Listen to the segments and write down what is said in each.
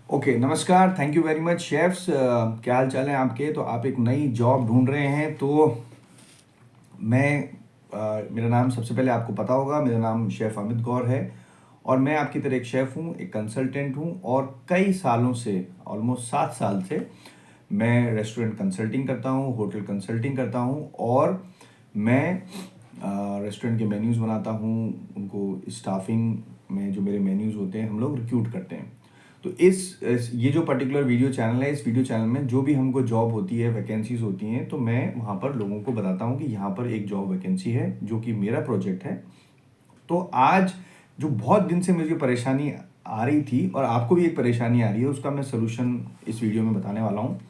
Okay, नमस्कार। Thank you very much chefs. क्या हाल चाल है आपके? तो आप एक नई जॉब ढूंढ रहे हैं तो मेरा नाम सबसे पहले आपको पता होगा, मेरा नाम शेफ़ अमित गौर है और मैं आपकी तरह एक शेफ़ हूँ, एक कंसल्टेंट हूँ और कई सालों से, ऑलमोस्ट 7 साल से मैं रेस्टोरेंट कंसल्टिंग करता हूँ, होटल कंसल्टिंग करता हूँ और मैं रेस्टोरेंट के मेन्यूज़ बनाता हूँ, उनको स्टाफिंग में जो मेरे मेन्यूज़ होते हैं हम लोग रिक्रूट करते हैं। तो ये जो पर्टिकुलर वीडियो चैनल है, इस वीडियो चैनल में जो भी हमको जॉब होती है, वैकेंसीज होती हैं, तो मैं वहाँ पर लोगों को बताता हूँ कि यहाँ पर एक जॉब वैकेंसी है जो कि मेरा प्रोजेक्ट है। तो आज जो बहुत दिन से मुझे परेशानी आ रही थी और आपको भी एक परेशानी आ रही है, उसका मैं सोल्यूशन इस वीडियो में बताने वाला हूँ।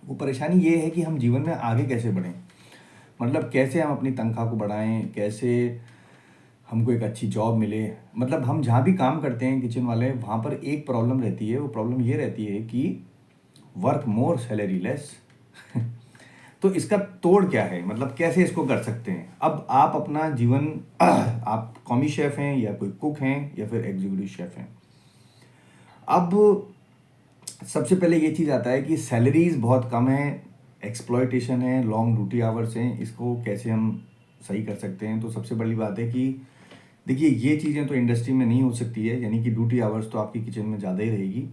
वो परेशानी ये है कि हम जीवन में आगे कैसे बढ़ें, मतलब कैसे हम अपनी तनख्वाह को बढ़ाएं, कैसे हमको एक अच्छी जॉब मिले। मतलब हम जहाँ भी काम करते हैं किचन वाले, वहाँ पर एक प्रॉब्लम रहती है। वो प्रॉब्लम ये रहती है कि वर्क मोर सैलरी लेस। तो इसका तोड़ क्या है, मतलब कैसे इसको कर सकते हैं? अब आप अपना जीवन आप कॉमी शेफ हैं या कोई कुक हैं या फिर एग्जीक्यूटिव शेफ हैं। अब सबसे पहले ये चीज़ आता है कि सैलरीज बहुत कम है, एक्सप्लॉयटेशन है, लॉन्ग ड्यूटी आवर्स हैं। इसको कैसे हम सही कर सकते हैं? तो सबसे बड़ी बात है कि देखिए, ये चीज़ें तो इंडस्ट्री में नहीं हो सकती है, यानी कि ड्यूटी आवर्स तो आपकी किचन में ज़्यादा ही रहेगी।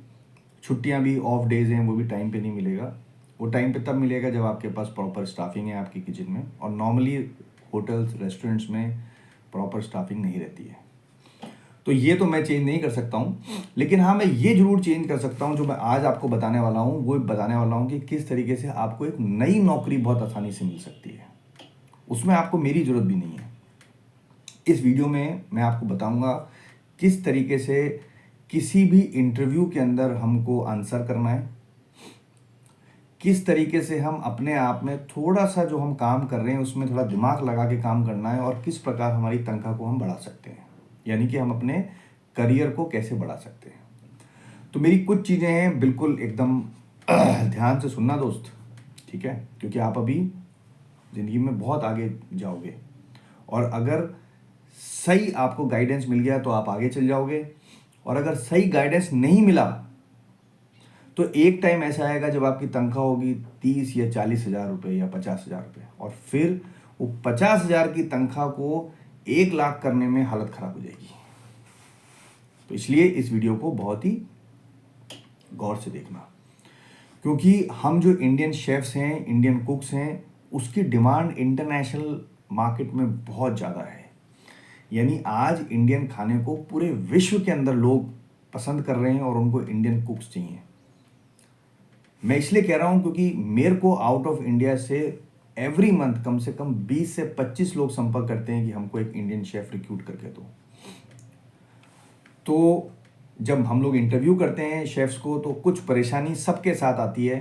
छुट्टियां भी, ऑफ डेज हैं, वो भी टाइम पे नहीं मिलेगा। वो टाइम पे तब मिलेगा जब आपके पास प्रॉपर स्टाफिंग है आपकी किचन में, और नॉर्मली होटल्स रेस्टोरेंट्स में प्रॉपर स्टाफिंग नहीं रहती है। तो ये तो मैं चेंज नहीं कर सकता हूँ, लेकिन हाँ, मैं ये जरूर चेंज कर सकता हूँ। जो मैं आज आपको बताने वाला हूँ वो बताने वाला हूँ कि किस तरीके से आपको एक नई नौकरी बहुत आसानी से मिल सकती है। उसमें आपको मेरी ज़रूरत भी नहीं है। इस वीडियो में मैं आपको बताऊंगा किस तरीके से किसी भी इंटरव्यू के अंदर हमको आंसर करना है, किस तरीके से हम अपने आप में थोड़ा सा जो हम काम कर रहे हैं उसमें थोड़ा दिमाग लगा के काम करना है, और किस प्रकार हमारी तनख्वाह को हम बढ़ा सकते हैं, यानी कि हम अपने करियर को कैसे बढ़ा सकते हैं। तो मेरी कुछ चीज़ें हैं, बिल्कुल एकदम ध्यान से सुनना दोस्त, ठीक है? क्योंकि आप अभी ज़िंदगी में बहुत आगे जाओगे, और अगर सही आपको गाइडेंस मिल गया तो आप आगे चल जाओगे, और अगर सही गाइडेंस नहीं मिला तो एक टाइम ऐसा आएगा जब आपकी तनख्वाह होगी 30 या 40 हज़ार रुपये या 50 हज़ार रुपये, और फिर वो 50 हज़ार की तनख्वाह को 1 लाख करने में हालत खराब हो जाएगी। तो इसलिए इस वीडियो को बहुत ही गौर से देखना, क्योंकि हम जो इंडियन शेफ्स हैं, इंडियन कुक्स हैं, उसकी डिमांड इंटरनेशनल मार्केट में बहुत ज़्यादा है। यानी आज इंडियन खाने को पूरे विश्व के अंदर लोग पसंद कर रहे हैं और उनको इंडियन कुक्स चाहिए। मैं इसलिए कह रहा हूं क्योंकि मेरे को आउट ऑफ इंडिया से एवरी मंथ कम से कम 20 से 25 लोग संपर्क करते हैं कि हमको एक इंडियन शेफ रिक्रूट करके दो। तो जब हम लोग इंटरव्यू करते हैं शेफ्स को तो कुछ परेशानी सबके साथ आती है।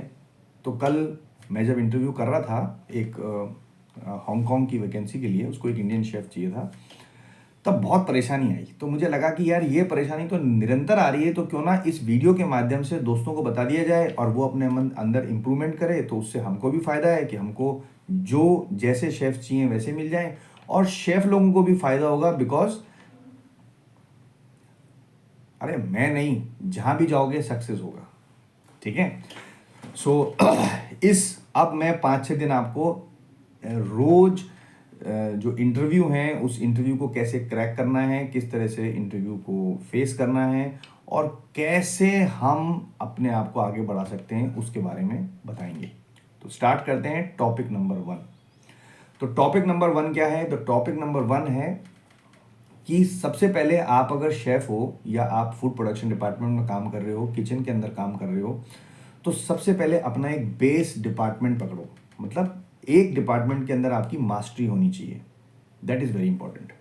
तो कल मैं जब इंटरव्यू कर रहा था एक हांगकांग की वैकेंसी के लिए, उसको एक इंडियन शेफ चाहिए था, तब बहुत परेशानी आई। तो मुझे लगा कि यार ये परेशानी तो निरंतर आ रही है, तो क्यों ना इस वीडियो के माध्यम से दोस्तों को बता दिया जाए और वो अपने अंदर इम्प्रूवमेंट करे। तो उससे हमको भी फ़ायदा है कि हमको जो जैसे शेफ चाहिए वैसे मिल जाए, और शेफ लोगों को भी फ़ायदा होगा, बिकॉज अरे मैं नहीं, जहाँ भी जाओगे सक्सेस होगा, ठीक है? सो अब मैं 5-6 दिन आपको रोज जो इंटरव्यू हैं उस इंटरव्यू को कैसे क्रैक करना है, किस तरह से इंटरव्यू को फेस करना है, और कैसे हम अपने आप को आगे बढ़ा सकते हैं उसके बारे में बताएंगे। तो स्टार्ट करते हैं टॉपिक नंबर 1। तो टॉपिक नंबर 1 क्या है? तो टॉपिक नंबर 1 है कि सबसे पहले आप अगर शेफ हो या आप फूड प्रोडक्शन डिपार्टमेंट में काम कर रहे हो, किचन के अंदर काम कर रहे हो, तो सबसे पहले अपना एक बेस डिपार्टमेंट पकड़ो। मतलब एक डिपार्टमेंट के अंदर आपकी मास्टरी होनी चाहिए। That is very important.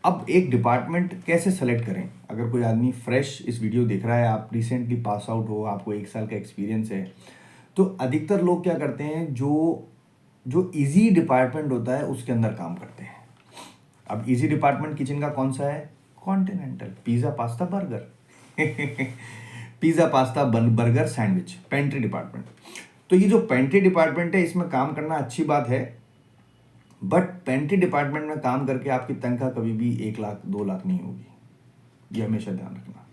अब एक डिपार्टमेंट कैसे सेलेक्ट करें? अगर कोई आदमी फ्रेश इस वीडियो देख रहा है, आप रिसेंटली पास आउट हो, आपको 1 साल का एक्सपीरियंस है, तो अधिकतर लोग क्या करते हैं, जो जो इजी डिपार्टमेंट होता है उसके अंदर काम करते हैं। अब इजी डिपार्टमेंट किचन का कौन सा है? Continental, pizza pasta burger pizza pasta burger sandwich, pantry department. तो ये जो पेंट्री डिपार्टमेंट है इसमें काम करना अच्छी बात है, बट पेंट्री डिपार्टमेंट में काम करके आपकी तनख्वाह कभी भी 1 लाख 2 लाख नहीं होगी, ये हमेशा ध्यान रखना।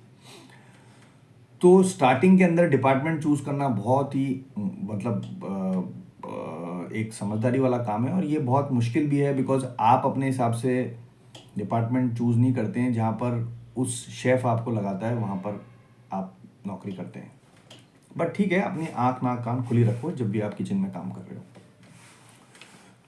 तो स्टार्टिंग के अंदर डिपार्टमेंट चूज़ करना बहुत ही मतलब एक समझदारी वाला काम है, और ये बहुत मुश्किल भी है बिकॉज आप अपने हिसाब से डिपार्टमेंट चूज़ नहीं करते हैं। जहाँ पर उस शेफ़ आपको लगाता है वहाँ पर आप नौकरी करते हैं। बट ठीक है, अपनी आँख नाक कान खुली रखो जब भी आप किचन में काम कर रहे हो।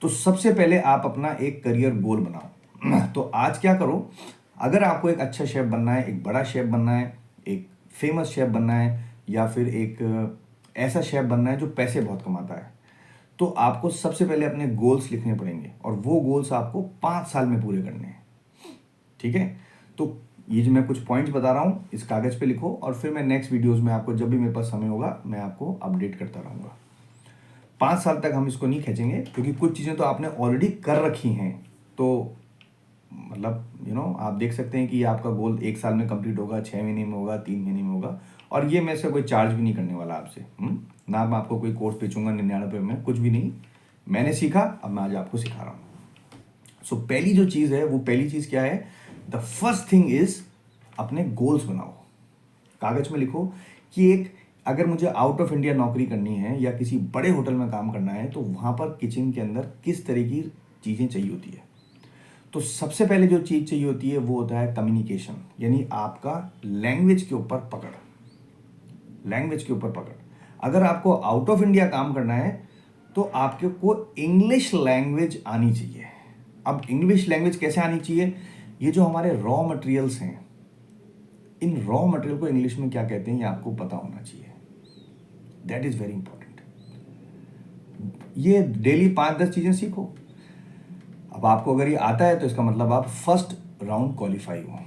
तो सबसे पहले आप अपना एक करियर गोल बनाओ। तो आज क्या करो, अगर आपको एक अच्छा शेफ़ बनना है, एक बड़ा शेफ़ बनना है, एक फेमस शेफ़ बनना है, या फिर एक ऐसा शेफ़ बनना है जो पैसे बहुत कमाता है, तो आपको सबसे पहले अपने गोल्स लिखने पड़ेंगे, और वो गोल्स आपको 5 साल में पूरे करने हैं। ठीक है, तो ये जो मैं कुछ पॉइंट्स बता रहा हूँ इस कागज़ पे लिखो, और फिर मैं नेक्स्ट वीडियोस में आपको जब भी मेरे पास समय होगा मैं आपको अपडेट करता रहूँगा। 5 साल तक हम इसको नहीं खींचेंगे क्योंकि कुछ चीज़ें तो आपने ऑलरेडी कर रखी हैं। तो मतलब आप देख सकते हैं कि आपका गोल 1 साल में कंप्लीट होगा, 6 महीने में होगा, 3 महीने में होगा, और ये मैं से कोई चार्ज भी नहीं करने वाला आपसे। ना मैं आपको कोई कोर्स बेचूंगा 99 में, कुछ भी नहीं। मैंने सीखा, अब मैं आज आपको सिखा रहा हूँ। सो पहली जो चीज़ है, वो पहली चीज़ क्या है, द फर्स्ट थिंग इज अपने गोल्स बनाओ। कागज में लिखो कि अगर मुझे आउट ऑफ इंडिया नौकरी करनी है या किसी बड़े होटल में काम करना है, तो वहाँ पर किचन के अंदर किस तरह की चीज़ें चाहिए होती है। तो सबसे पहले जो चीज़ चाहिए होती है वो होता है कम्युनिकेशन, यानी आपका लैंग्वेज के ऊपर पकड़। लैंग्वेज के ऊपर पकड़। अगर आपको आउट ऑफ इंडिया काम करना है तो आपके को इंग्लिश लैंग्वेज आनी चाहिए। अब इंग्लिश लैंग्वेज कैसे आनी चाहिए, ये जो हमारे रॉ मटेरियल्स हैं, इन रॉ मटेरियल को इंग्लिश में क्या कहते हैं ये आपको पता होना चाहिए। That is very important. ये डेली 5-10 चीजें सीखो। अब आपको अगर ये आता है तो इसका मतलब आप फर्स्ट राउंड क्वालिफाई हो,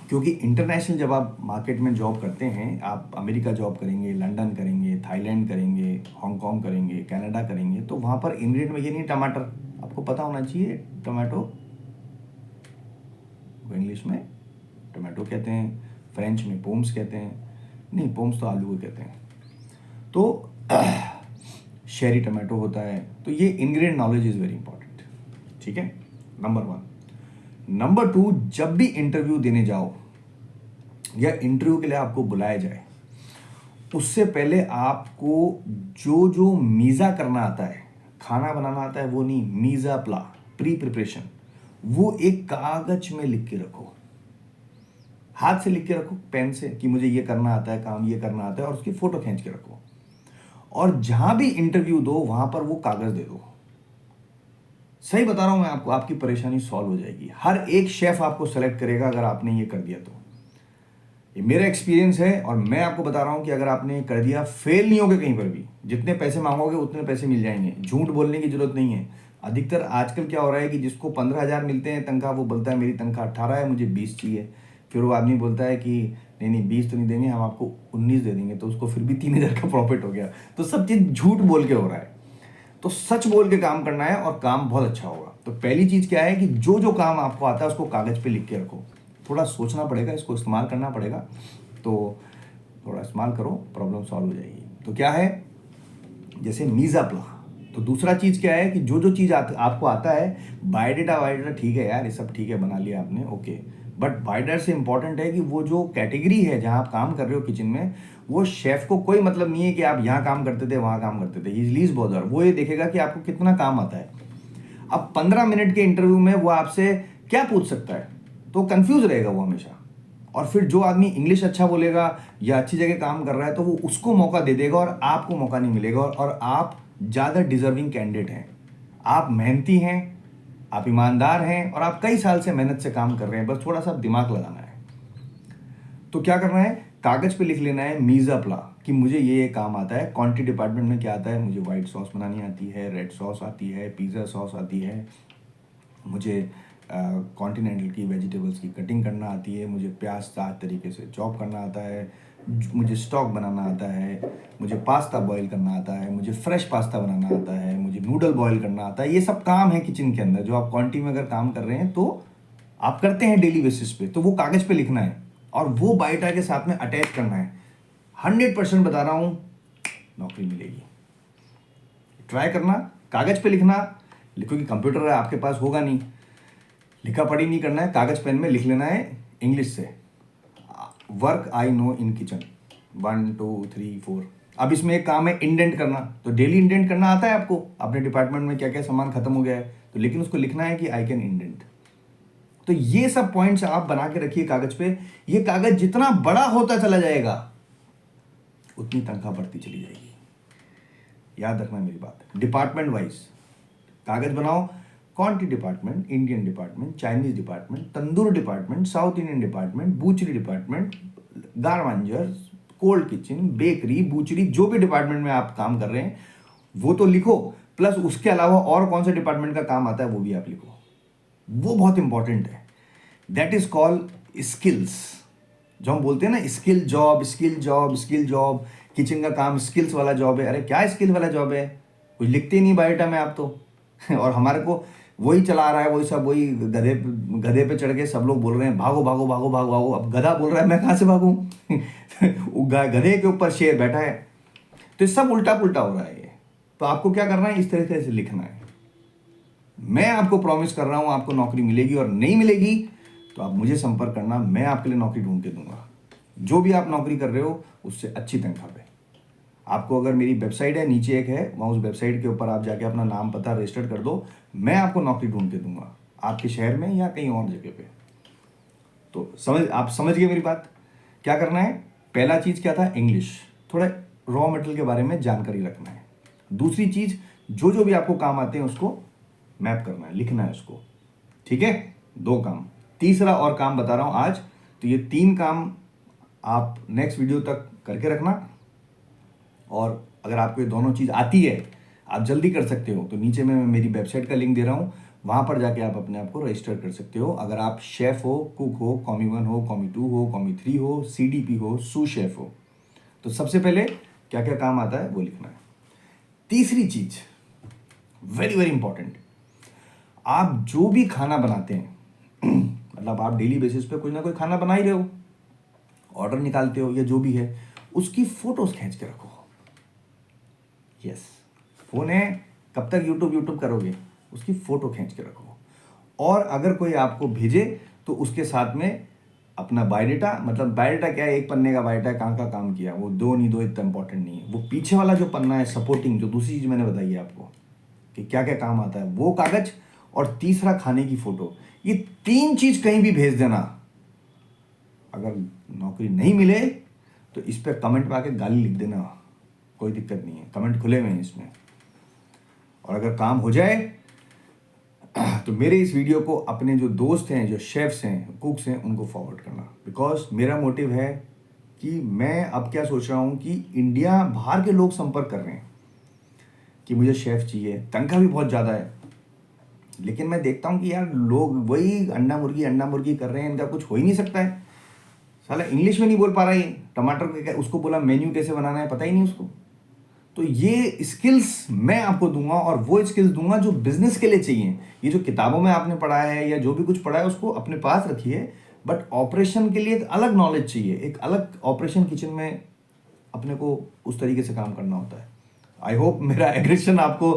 क्योंकि इंटरनेशनल जब आप मार्केट में जॉब करते हैं, आप अमेरिका जॉब करेंगे, लंदन करेंगे, थाईलैंड करेंगे, हांगकांग करेंगे, कनाडा करेंगे, तो वहाँ पर इंग्रेडिएंट में ये नहीं, टमाटर आपको पता होना चाहिए। टमाटो को इंग्लिश में टमाटो कहते हैं, फ्रेंच में पोम्स कहते हैं, नहीं पोम्स तो आलू को कहते हैं, तो शेरी टमाटो होता है। तो ये ingredient knowledge is very important. ठीक है, नंबर 1। नंबर 2, जब भी इंटरव्यू देने जाओ या इंटरव्यू के लिए आपको बुलाया जाए, उससे पहले आपको जो जो मीज़ा करना आता है, खाना बनाना आता है वो नहीं, मीज़ा प्ला, प्री प्रिपरेशन, वो एक कागज में लिख के रखो। हाथ से लिख के रखो, पेन से, कि मुझे ये करना आता है, काम ये करना आता है, और उसकी फोटो खींच के रखो। और जहां भी इंटरव्यू दो वहां पर वो कागज दे दो। सही बता रहा हूं मैं आपको, आपकी परेशानी सॉल्व हो जाएगी। हर एक शेफ आपको सेलेक्ट करेगा अगर आपने ये कर दिया तो। ये मेरा एक्सपीरियंस है, और मैं आपको बता रहा हूं कि अगर आपने कर दिया, फेल नहीं होगे कहीं पर भी। जितने पैसे मांगोगे उतने पैसे मिल जाएंगे, झूठ बोलने की जरूरत नहीं है। अधिकतर आजकल क्या हो रहा है कि जिसको 15,000 मिलते हैं तनख्वाह, वो बोलता है मेरी तनख्वाह 18 है, मुझे 20 चाहिए। फिर वो आदमी बोलता है कि नहीं नहीं 20 तो नहीं देंगे, हम आपको 19 दे देंगे, तो उसको फिर भी 3,000 का प्रॉफिट हो गया। तो सब चीज़ झूठ बोल के हो रहा है। तो सच बोल के काम करना है और काम बहुत अच्छा होगा। तो पहली चीज़ क्या है कि जो जो काम आपको आता है उसको कागज़ पे लिख के रखो। थोड़ा सोचना पड़ेगा, इसको इस्तेमाल करना पड़ेगा, तो थोड़ा इस्तेमाल करो, प्रॉब्लम सॉल्व हो जाएगी। तो क्या है, जैसे मीज़ा प्ला। तो दूसरा चीज़ क्या है कि जो जो चीज़ आपको आता है, बायोडेटा वायोडेटा ठीक है यार, ये सब ठीक है, बना लिया आपने, ओके। बट बायोडेटा से इंपॉर्टेंट है कि वो जो कैटेगरी है जहाँ आप काम कर रहे हो किचन में, वो शेफ को कोई मतलब नहीं है कि आप यहाँ काम करते थे वहाँ काम करते थे, ही इज बॉदर। वो ये देखेगा कि आपको कितना काम आता है। अब 15 मिनट के इंटरव्यू में वो आपसे क्या पूछ सकता है, तो कंफ्यूज रहेगा वो हमेशा। और फिर जो आदमी इंग्लिश अच्छा बोलेगा या अच्छी जगह काम कर रहा है, तो वो उसको मौका दे देगा और आपको मौका नहीं मिलेगा। और आप ज़्यादा डिजर्विंग कैंडिडेट हैं, आप मेहनती हैं, आप ईमानदार हैं, और आप कई साल से मेहनत से काम कर रहे हैं, बस थोड़ा सा दिमाग लगाना है। तो क्या करना है, कागज पे लिख लेना है मीज़ा प्ला, कि मुझे ये काम आता है। क्वांटिटी डिपार्टमेंट में क्या आता है, मुझे वाइट सॉस बनानी आती है, रेड सॉस आती है, पिज़्ज़ा सॉस आती है, मुझे कॉन्टिनेंटल की वेजिटेबल्स की कटिंग करना आती है, मुझे प्याज 7 तरीके से चॉप करना आता है, मुझे स्टॉक बनाना आता है, मुझे पास्ता बॉईल करना आता है, मुझे फ्रेश पास्ता बनाना आता है, मुझे नूडल बॉईल करना आता है। ये सब काम है किचन के अंदर, जो आप क्वांटिटी में अगर काम कर रहे हैं तो आप करते हैं डेली बेसिस पे, तो वो कागज़ पे लिखना है और वो बायोडाटा के साथ में अटैच करना है। 100% बता रहा हूँ, नौकरी मिलेगी। ट्राई करना, कागज़ पे लिखना। लिखो कि कंप्यूटर है आपके पास, होगा नहीं, लिखा पढ़ी नहीं करना है, कागज़ पेन में लिख लेना है इंग्लिश से, work I know in kitchen, 1 2 3 4। अब इसमें एक काम है इंडेंट करना, तो डेली इंडेंट करना आता है आपको, अपने डिपार्टमेंट में क्या क्या सामान खत्म हो गया है तो, लेकिन उसको लिखना है कि आई कैन इंडेंट। तो ये सब पॉइंट्स आप बना के रखिए कागज पे। ये कागज जितना बड़ा होता चला जाएगा उतनी तनख्वाह बढ़ती चली जाएगी। याद रखना मेरी बात। डिपार्टमेंट वाइज कागज बनाओ। Quantity department, Indian department, Chinese department, tandoor department, South Indian department, butchery department, garde manger, cold kitchen, bakery, butchery, जो भी डिपार्टमेंट में आप काम कर रहे हैं वो तो लिखो, प्लस उसके अलावा और कौन से डिपार्टमेंट का काम आता है वो भी आप लिखो। वो बहुत इंपॉर्टेंट है। That is called skills. जो हम बोलते हैं ना skill job, skill job, skill job, kitchen का काम स्किल्स वाला जॉब है। अरे क्या स्किल वाला जॉब है? कुछ लिखते ही नहीं बायोडाटा में आप तो और हमारे को वही चला रहा है, वही सब, वही गधे गधे पे चढ़ के सब लोग बोल रहे हैं भागो भागो भागो भागो भागो। अब गधा बोल रहा है, मैं कहाँ से भागूं गधे के ऊपर शेर बैठा है। तो सब उल्टा पुल्टा हो रहा है ये। तो आपको क्या करना है, इस तरीके से लिखना है। मैं आपको प्रॉमिस कर रहा हूं आपको नौकरी मिलेगी, और नहीं मिलेगी तो आप मुझे संपर्क करना, मैं आपके लिए नौकरी ढूंढ के दूंगा। जो भी आप नौकरी कर रहे हो उससे अच्छी तनख्वाह पे। आपको अगर मेरी वेबसाइट है, नीचे एक है, वहाँ उस वेबसाइट के ऊपर आप जाके अपना नाम पता रजिस्टर कर दो, मैं आपको नौकरी ढूंढ के दूंगा आपके शहर में या कहीं और जगह पे। तो आप समझ गए मेरी बात। क्या करना है? पहला चीज़ क्या था? इंग्लिश, थोड़ा रॉ मटेरियल के बारे में जानकारी रखना है। दूसरी चीज़, जो जो भी आपको काम आते हैं उसको मैप करना है, लिखना है उसको। ठीक है, 2 काम। तीसरा और काम बता रहा हूं आज, तो ये 3 काम आप नेक्स्ट वीडियो तक करके रखना। और अगर आपको ये दोनों चीज़ आती है, आप जल्दी कर सकते हो, तो नीचे में मैं मेरी वेबसाइट का लिंक दे रहा हूँ, वहाँ पर जाके आप अपने आप को रजिस्टर कर सकते हो। अगर आप शेफ़ हो, कुक हो, कॉमी 1 हो, कॉमी 2 हो, कॉमी 3 हो, CDP हो, सू शेफ़ हो, तो सबसे पहले क्या क्या काम आता है वो लिखना है। तीसरी चीज़ वेरी वेरी इंपॉर्टेंट, आप जो भी खाना बनाते हैं मतलब आप डेली बेसिस पे कुछ ना कोई खाना बना ही रहे हो, ऑर्डर निकालते हो या जो भी है, उसकी फोटोज खींच के रखो। यस, फोन है, कब तक यूट्यूब करोगे? उसकी फोटो खींच के रखो। और अगर कोई आपको भेजे तो उसके साथ में अपना बायोडाटा, मतलब बायोडाटा क्या है, एक पन्ने का बायोडाटा, कहाँ का काम किया, वो दो नहीं, दो इतना इंपॉर्टेंट नहीं है। वो पीछे वाला जो पन्ना है सपोर्टिंग, जो दूसरी चीज़ मैंने बताई है आपको कि क्या क्या काम आता है, वो कागज, और तीसरा खाने की फोटो। ये 3 चीज कहीं भी भेज देना। अगर नौकरी नहीं मिले तो इस पर कमेंट में आके गाली लिख देना, कोई दिक्कत नहीं है, कमेंट खुले हुए हैं इसमें। और अगर काम हो जाए तो मेरे इस वीडियो को अपने जो दोस्त हैं, जो शेफ्स हैं, कुक्स हैं, उनको फॉरवर्ड करना। बिकॉज मेरा मोटिव है कि मैं अब क्या सोच रहा हूँ कि इंडिया बाहर के लोग संपर्क कर रहे हैं कि मुझे शेफ चाहिए, तनख्वाह भी बहुत ज़्यादा है, लेकिन मैं देखता हूँ कि यार लोग वही अंडा मुर्गी कर रहे हैं, इनका कुछ हो ही नहीं सकता है। साला इंग्लिश में नहीं बोल पा रहा है, टमाटर उसको बोला मेन्यू कैसे बनाना है पता ही नहीं उसको। तो ये स्किल्स मैं आपको दूंगा, और वो स्किल्स दूंगा जो बिजनेस के लिए चाहिए। ये जो किताबों में आपने पढ़ा है या जो भी कुछ पढ़ा है उसको अपने पास रखिए, बट ऑपरेशन के लिए एक अलग नॉलेज चाहिए, एक अलग ऑपरेशन किचन में अपने को उस तरीके से काम करना होता है। आई होप मेरा एग्रेशन आपको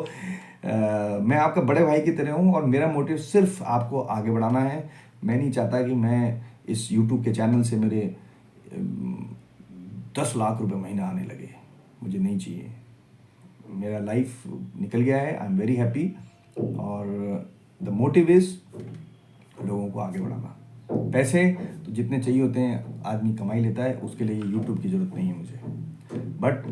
मैं आपका बड़े भाई की तरह हूँ, और मेरा मोटिव सिर्फ आपको आगे बढ़ाना है। मैं नहीं चाहता कि मैं इस यूट्यूब के चैनल से मेरे 10 लाख रुपए महीना आने लगे, मुझे नहीं चाहिए। मेरा लाइफ निकल गया है, आई एम वेरी हैप्पी, और द मोटिव इज लोगों को आगे बढ़ाना। पैसे तो जितने चाहिए होते हैं आदमी कमाई लेता है, उसके लिए यूट्यूब की ज़रूरत नहीं है मुझे। बट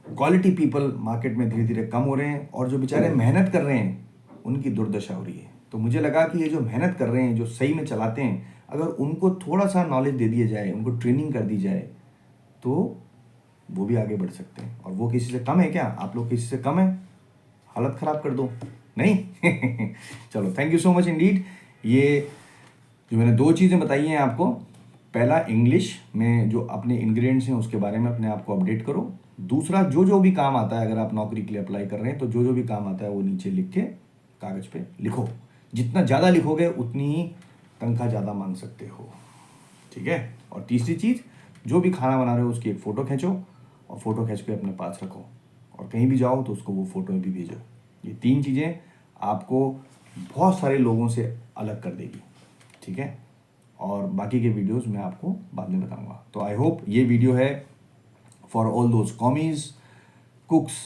क्वालिटी पीपल मार्केट में धीरे धीरे कम हो रहे हैं, और जो बेचारे मेहनत कर रहे हैं उनकी दुर्दशा हो रही है। तो मुझे लगा कि ये जो मेहनत कर रहे हैं, जो सही में चलाते हैं, अगर उनको थोड़ा सा नॉलेज दे दिया जाए, उनको ट्रेनिंग कर दी जाए, तो वो भी आगे बढ़ सकते हैं। और वो किसी से कम है क्या? आप लोग किसी से कम है? हालत ख़राब कर दो, नहीं चलो, thank you so much Indeed. ये जो मैंने 2 चीज़ें बताई हैं आपको, पहला इंग्लिश में जो अपने इंग्रेडिएंट्स हैं उसके बारे में अपने आप को अपडेट करो। दूसरा, जो जो भी काम आता है, अगर आप नौकरी के लिए अप्लाई कर रहे हैं तो जो जो भी काम आता है वो नीचे लिख के कागज़ पे लिखो। जितना ज़्यादा लिखोगे उतनी ही तनख्वाह ज़्यादा मांग सकते हो, ठीक है। और तीसरी चीज़, जो भी खाना बना रहे हो उसकी एक फ़ोटो खींचो, और फ़ोटो खींच के अपने पास रखो, और कहीं भी जाओ तो उसको वो फ़ोटो भी भेजो। ये 3 चीज़ें आपको बहुत सारे लोगों से अलग कर देगी, ठीक है। और बाकी के वीडियोस मैं आपको बाद में बताऊंगा। तो आई होप ये वीडियो है for all those commies, cooks,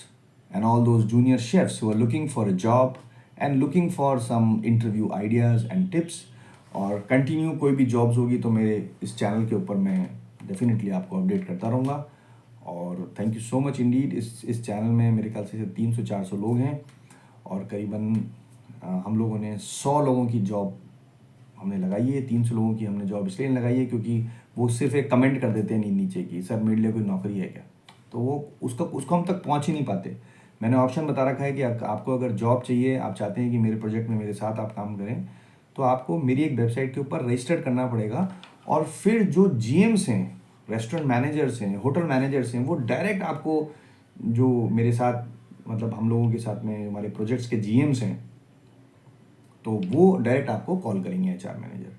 and all those junior chefs who are looking for a job and looking for some interview ideas and tips. और कंटिन्यू कोई भी जॉब्स होगी तो मेरे इस चैनल के ऊपर मैं डेफिनेटली आपको अपडेट करता रहूँगा। और thank you so much Indeed. इस चैनल में मेरे ख्याल से 300-400 लोग हैं और करीबन हम लोगों ने 100 लोगों की जॉब हमने लगाई है। 300 लोगों की हमने जॉब इसलिए नहीं लगाई है क्योंकि वो सिर्फ एक कमेंट कर देते हैं नीचे की, सर मेरे लिए कोई नौकरी है क्या, तो वो उसको हम तक पहुंच ही नहीं पाते। मैंने ऑप्शन बता रखा है कि आपको अगर जॉब चाहिए, आप चाहते हैं कि मेरे प्रोजेक्ट में मेरे साथ आप काम करें, तो आपको मेरी एक वेबसाइट के ऊपर रजिस्टर करना पड़ेगा। और फिर जो जीएम्स हैं, रेस्टोरेंट मैनेजर्स हैं, होटल मैनेजर्स हैं, वो डायरेक्ट आपको, जो मेरे साथ मतलब हम लोगों के साथ में हमारे प्रोजेक्ट्स के जीएम्स हैं, तो वो डायरेक्ट आपको कॉल करेंगे एचआर मैनेजर।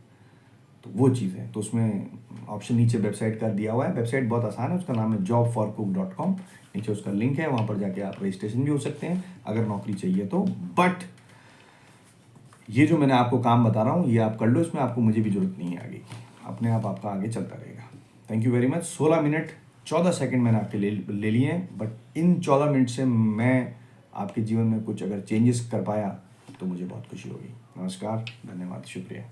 तो वो चीज़ है, तो उसमें ऑप्शन नीचे वेबसाइट का दिया हुआ है। वेबसाइट बहुत आसान है, उसका नाम है jobforcook.com। नीचे उसका लिंक है, वहाँ पर जाके आप रजिस्ट्रेशन भी हो सकते हैं अगर नौकरी चाहिए तो। बट ये जो मैंने आपको काम बता रहा हूँ ये आप कर लो, इसमें आपको मुझे भी जरूरत नहीं है आगे की, अपने आप आपका आगे चलता रहेगा। Thank you very much. 16 minute 14 second मैंने आपके ले लिए हैं, बट इन 14 मिनट से मैं आपके जीवन में कुछ अगर चेंजेस कर पाया तो मुझे बहुत खुशी होगी। नमस्कार, धन्यवाद, शुक्रिया।